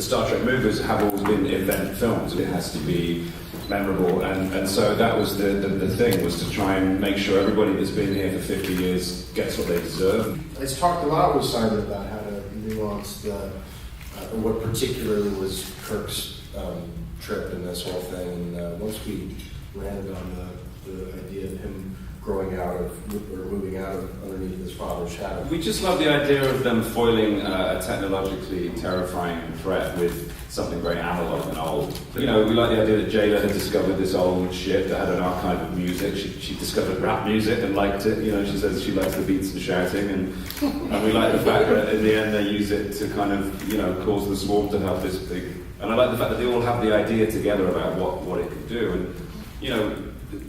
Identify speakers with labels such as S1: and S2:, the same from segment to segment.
S1: Star Trek movies have always been event films. It has to be memorable, and so that was the thing, was to try and make sure everybody that's been here for 50 years gets what they deserve.
S2: It's talked a lot with Simon about how to nuance what particularly was Kirk's trip in this whole thing, and once we landed on the idea of him growing out of, or moving out of underneath his father's shadow.
S1: We just love the idea of them foiling a technologically terrifying threat with something very analog and old. You know, we like the idea that JAYLAH had discovered this old ship that had an archive of music. She discovered rap music and liked it. You know, she says she likes the beats and shouting, and we like the fact that in the end they use it to kind of, you know, cause the swarm to have this big. And I like the fact that they all have the idea together about what it could do. And you know,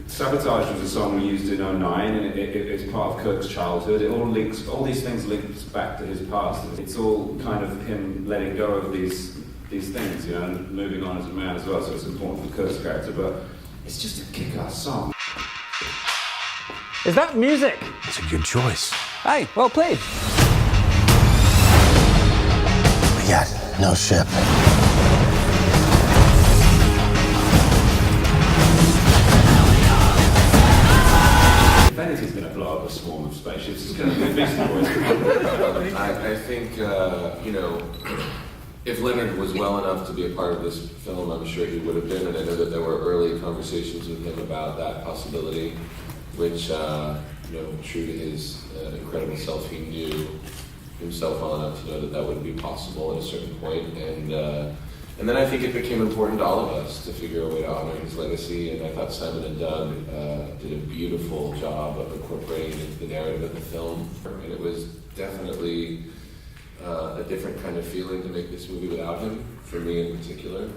S1: Sabotage was a song we used in '09, and it's part of Kirk's childhood. It all links, all these things links back to his past. It's all kind of him letting go of these things, you know, and moving on as a man as well, so it's important for Kirk's character, but it's just a kick-ass song.
S3: Is that music?
S4: It's a good choice.
S3: Hey, well played.
S4: We got no ship.
S1: If anything's going to blow up a swarm of spaceships, it's going to be Beastie Boys.
S5: I think, you know, if Leonard was well enough to be a part of this film, I'm sure he would have been, and I know that there were early conversations with him about that possibility, which, you know, true to his incredible self, he knew himself well enough to know that that would be possible at a certain point, and then I think it became important to all of us to figure a way to honor his legacy, and I thought Simon and Doug did a beautiful job of incorporating it into the narrative of the film, and it was definitely a different kind of feeling to make this movie without him, for me in particular.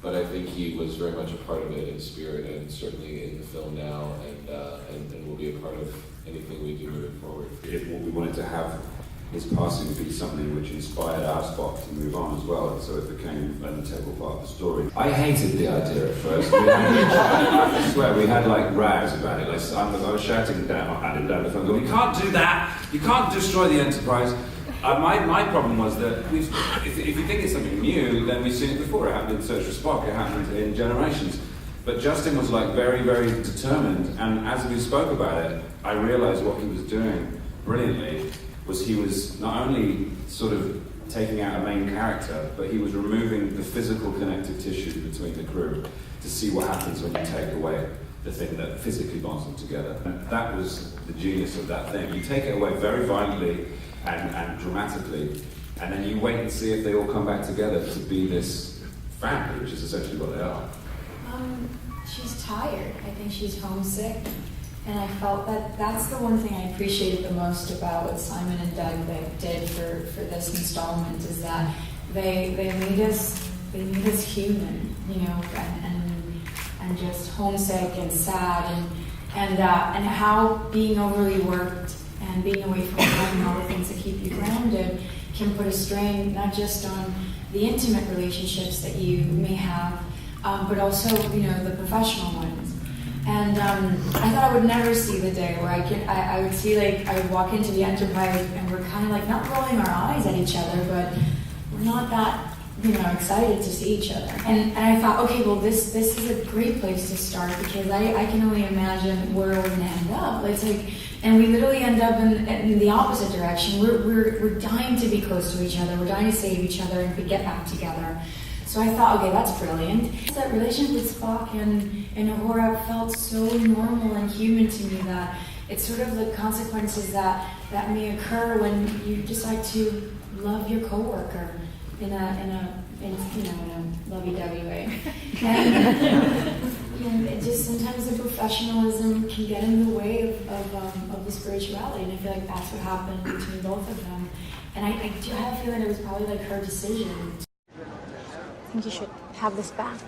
S5: But I think he was very much a part of it in spirit, and certainly in the film now, and will be a part of anything we do moving forward.
S1: We wanted to have his passing be something which inspired our spot to move on as well, and so it became an integral part of the story. I hated the idea at first. I swear, we had like rows about it. Like, I was shouting down at him down the phone, going, "You can't do that! You can't destroy the Enterprise!" My problem was that if you think it's something new, then we've seen it before. It happened in Search for Spock, it happened in Generations. But Justin was like very, very determined, and as we spoke about it, I realized what he was doing brilliantly was he was not only sort of taking out a main character, but he was removing the physical connective tissue between the crew to see what happens when you take away the thing that physically bonds them together. And that was the genius of that thing. You take it away very violently and dramatically, and then you wait and see if they all come back together to be this family, which is essentially what they are.
S6: She's tired. I think she's homesick. And I felt that that's the one thing I appreciated the most about what Simon and Doug did for this installment, is that they made us human, you know, and just homesick and sad, and how being overly worked and being away from home and all the things that keep you grounded can put a strain not just on the intimate relationships that you may have, but also, you know, the professional ones. And I thought I would never see the day where I would see, like, I would walk into the Enterprise and we're kind of like not rolling our eyes at each other, but we're not that, you know, excited to see each other. And I thought, okay, well, this is a great place to start, because I can only imagine where we're going to end up. It's like, and we literally end up in the opposite direction. We're dying to be close to each other. We're dying to save each other and to get back together. So I thought, okay, that's brilliant. That relationship with Spock and Uhura felt so normal and human to me that it's sort of the consequences that may occur when you decide to love your coworker in a lovey-dovey way. And it just sometimes the professionalism can get in the way of the spirituality, and I feel like that's what happened between both of them. And I do have a feeling it was probably like her decision.
S7: I think you should have this back.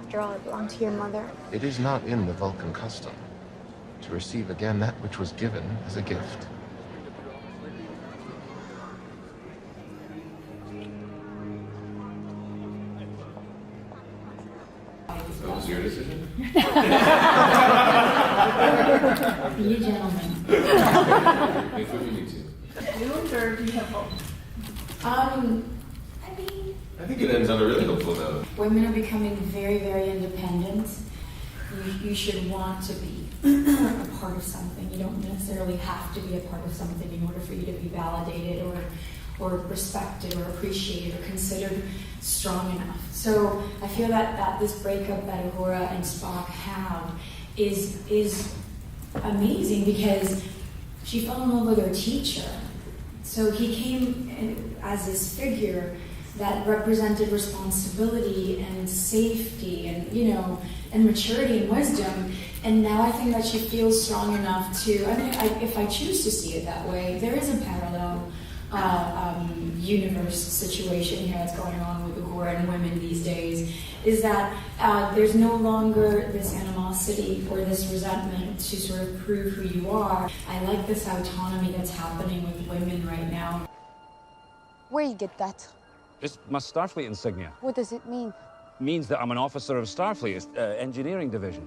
S7: After all, it belonged to your mother.
S8: It is not in the Vulcan custom to receive again that which was given as a gift.
S5: That was your decision?
S6: Be a gentleman.
S5: Make what you need to.
S6: You or do you have hope? mean?
S5: I think it ends on a really hopeful note.
S6: Women are becoming very, very independent. You should want to be a part of something. You don't necessarily have to be a part of something in order for you to be validated or respected or appreciated or considered strong enough. So I feel that this breakup that Uhura and Spock have is amazing because she fell in love with her teacher. So he came as this figure that represented responsibility and safety and, you know, and maturity and wisdom. And now I think that she feels strong enough to, I mean, if I choose to see it that way, there is a parallel universe situation here that's going on with Uhura and women these days, is that there's no longer this animosity or this resentment to sort of prove who you are. I like this autonomy that's happening with women right now.
S7: Where you get that?
S3: It's my Starfleet insignia.
S7: What does it mean?
S3: Means that I'm an officer of Starfleet, it's, engineering division.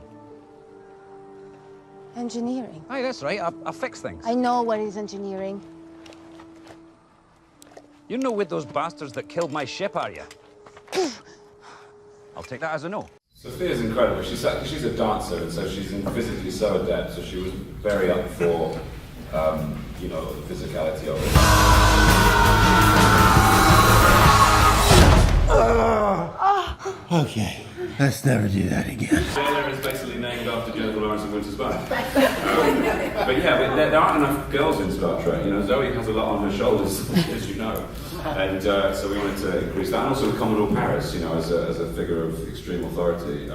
S7: Engineering.
S3: Aye, that's right. I fix things.
S7: I know what is engineering.
S3: You're no with those bastards that killed my ship, are you? I'll take that as a no.
S1: Sophia's incredible. She's a dancer, and so she's physically so adept. So she was very up for, you know, the physicality of it.
S4: Okay, let's never do that again.
S1: JAYLAH is basically named after Jennifer Lawrence and Winter's Bone. But yeah, but there aren't enough girls in Star Trek. You know, Zoe has a lot on her shoulders, as you know. And so we wanted to increase that. And also with Commodore Paris, you know, as a figure of extreme authority.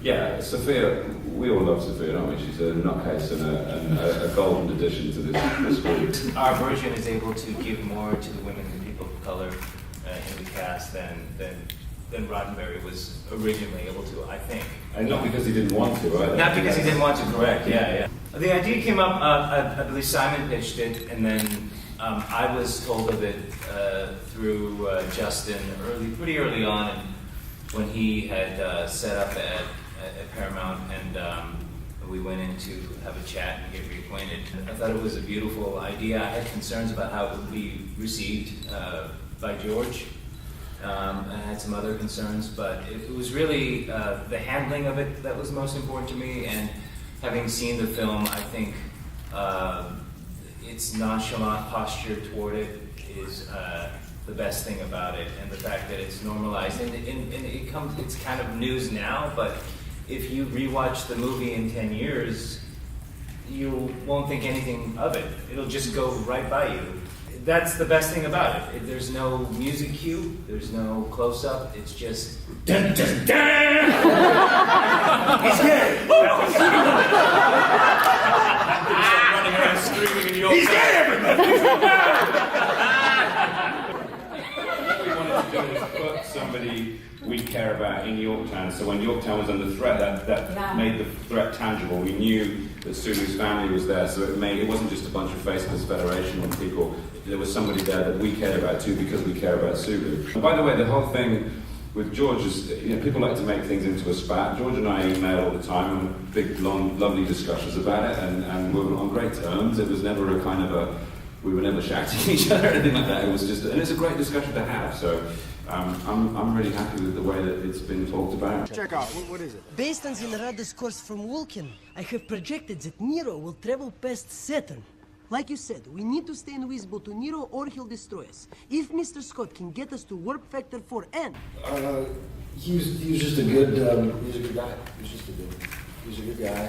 S1: Yeah, Sophia, we all love Sophia, don't we? She's a nutcase and a golden addition to this group.
S9: Our version is able to give more to the women and people of color in the cast than Roddenberry was originally able to, I think.
S1: And not because he didn't want to, either.
S9: Not because he didn't want to, correct, yeah. The idea came up, I believe Simon pitched it, and then I was told of it through Justin pretty early on, and when he had set up at Paramount, and we went in to have a chat and get reacquainted. I thought it was a beautiful idea. I had concerns about how it would be received by George. I had some other concerns, but it was really the handling of it that was most important to me, and having seen the film, I think its nonchalant posture toward it is the best thing about it, and the fact that it's normalized, and it's kind of news now, but if you rewatch the movie in 10 years, you won't think anything of it. It'll just go right by you. That's the best thing about it. There's no music cue, there's no close-up, it's just dun dun dun! He's dead! Running around screaming in Yorktown. He's dead,
S1: What we wanted to do is put somebody we care about in Yorktown, so when Yorktown was under threat, that made the threat tangible. We knew that Sulu's family was there, so it wasn't just a bunch of faceless Federation people. There was somebody there that we cared about too, because we care about Sulu. And by the way, the whole thing with George is, you know, people like to make things into a spat. George and I email all the time, and have big, long, lovely discussions about it, and we were on great terms. It was never a kind of we were never shouting at each other or anything like that. It was just, and it's a great discussion to have. So I'm really happy with the way that it's been talked about.
S10: Check out, what is it?
S11: Based on the Narada discourse from Vulcan, I have projected that Nero will travel past Saturn. Like you said, we need to stay invisible to Nero or he'll destroy us. If Mr. Scott can get us to warp factor 4N.
S2: He was just a good guy. He was a good guy.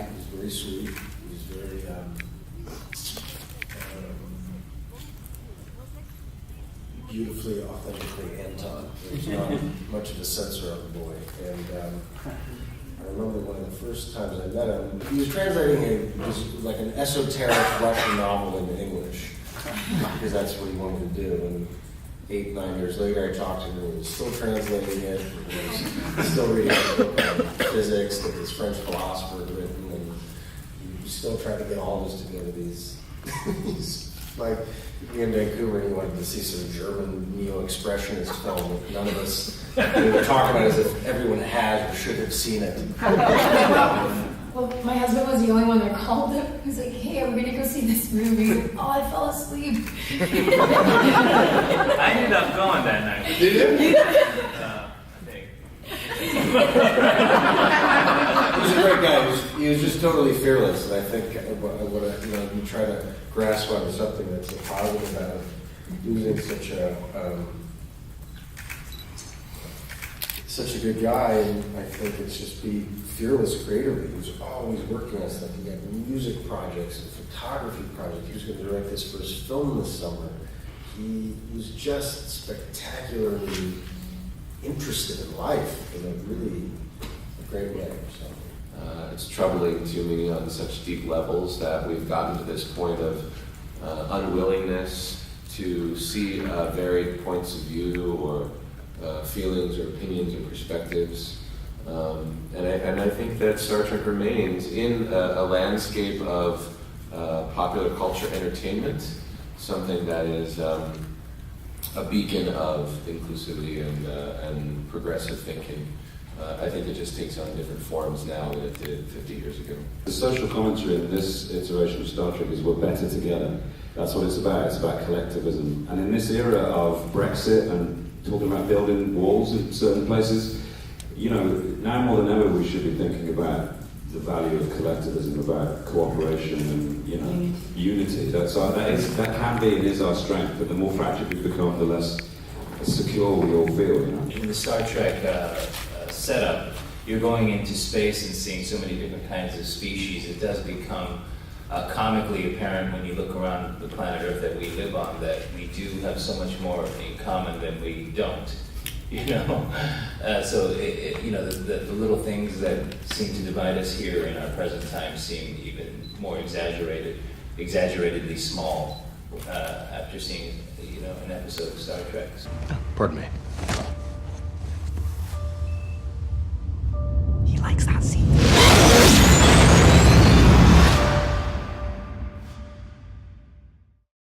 S2: He was very sweet. He was very beautifully, authentically Anton. There's not much of a censor of the boy. And I remember one of the first times I met him, he was translating like an esoteric Russian novel into English, because that's what he wanted to do. And 8, 9 years later, I talked to him, and he was still translating it, he was still reading a book on physics that this French philosopher had written, and he still tried to get all of us to go to these like, we in Vancouver, he wanted to see some German neo-expressionist film that none of us, we were talking about as if everyone had or should have seen it.
S6: Well, my husband was the only one that called him. He was like, hey, are we going to go see this movie? Oh, I fell asleep.
S9: I ended up going that night.
S2: Did you?
S9: I think.
S2: He was a great guy. He was just totally fearless, and I think what you try to grasp on something that's a positive about losing such a good guy. And I think it's just be fearless creatively. He was always working on stuff. He had music projects and photography projects. He was going to direct his first film this summer. He was just spectacularly interested in life in a really great way. So.
S5: It's troubling to me on such deep levels that we've gotten to this point of unwillingness to see varied points of view or feelings or opinions or perspectives. And I think that Star Trek remains in a landscape of popular culture entertainment, something that is a beacon of inclusivity and progressive thinking. I think it just takes on different forms now than it did 50 years ago.
S1: The social commentary in this iteration of Star Trek is we're better together. That's what it's about. It's about collectivism. And in this era of Brexit and talking about building walls in certain places, now more than ever we should be thinking about the value of collectivism, about cooperation and unity. That can be and is our strength. But the more fractured we become, the less secure we all feel.
S9: In the Star Trek setup, you're going into space and seeing so many different kinds of species. It does become comically apparent when you look around the planet Earth that we live on that we do have so much more in common than we don't. So the little things that seem to divide us here in our present time seem even more exaggeratedly small after seeing an episode of Star Trek.
S8: Pardon me.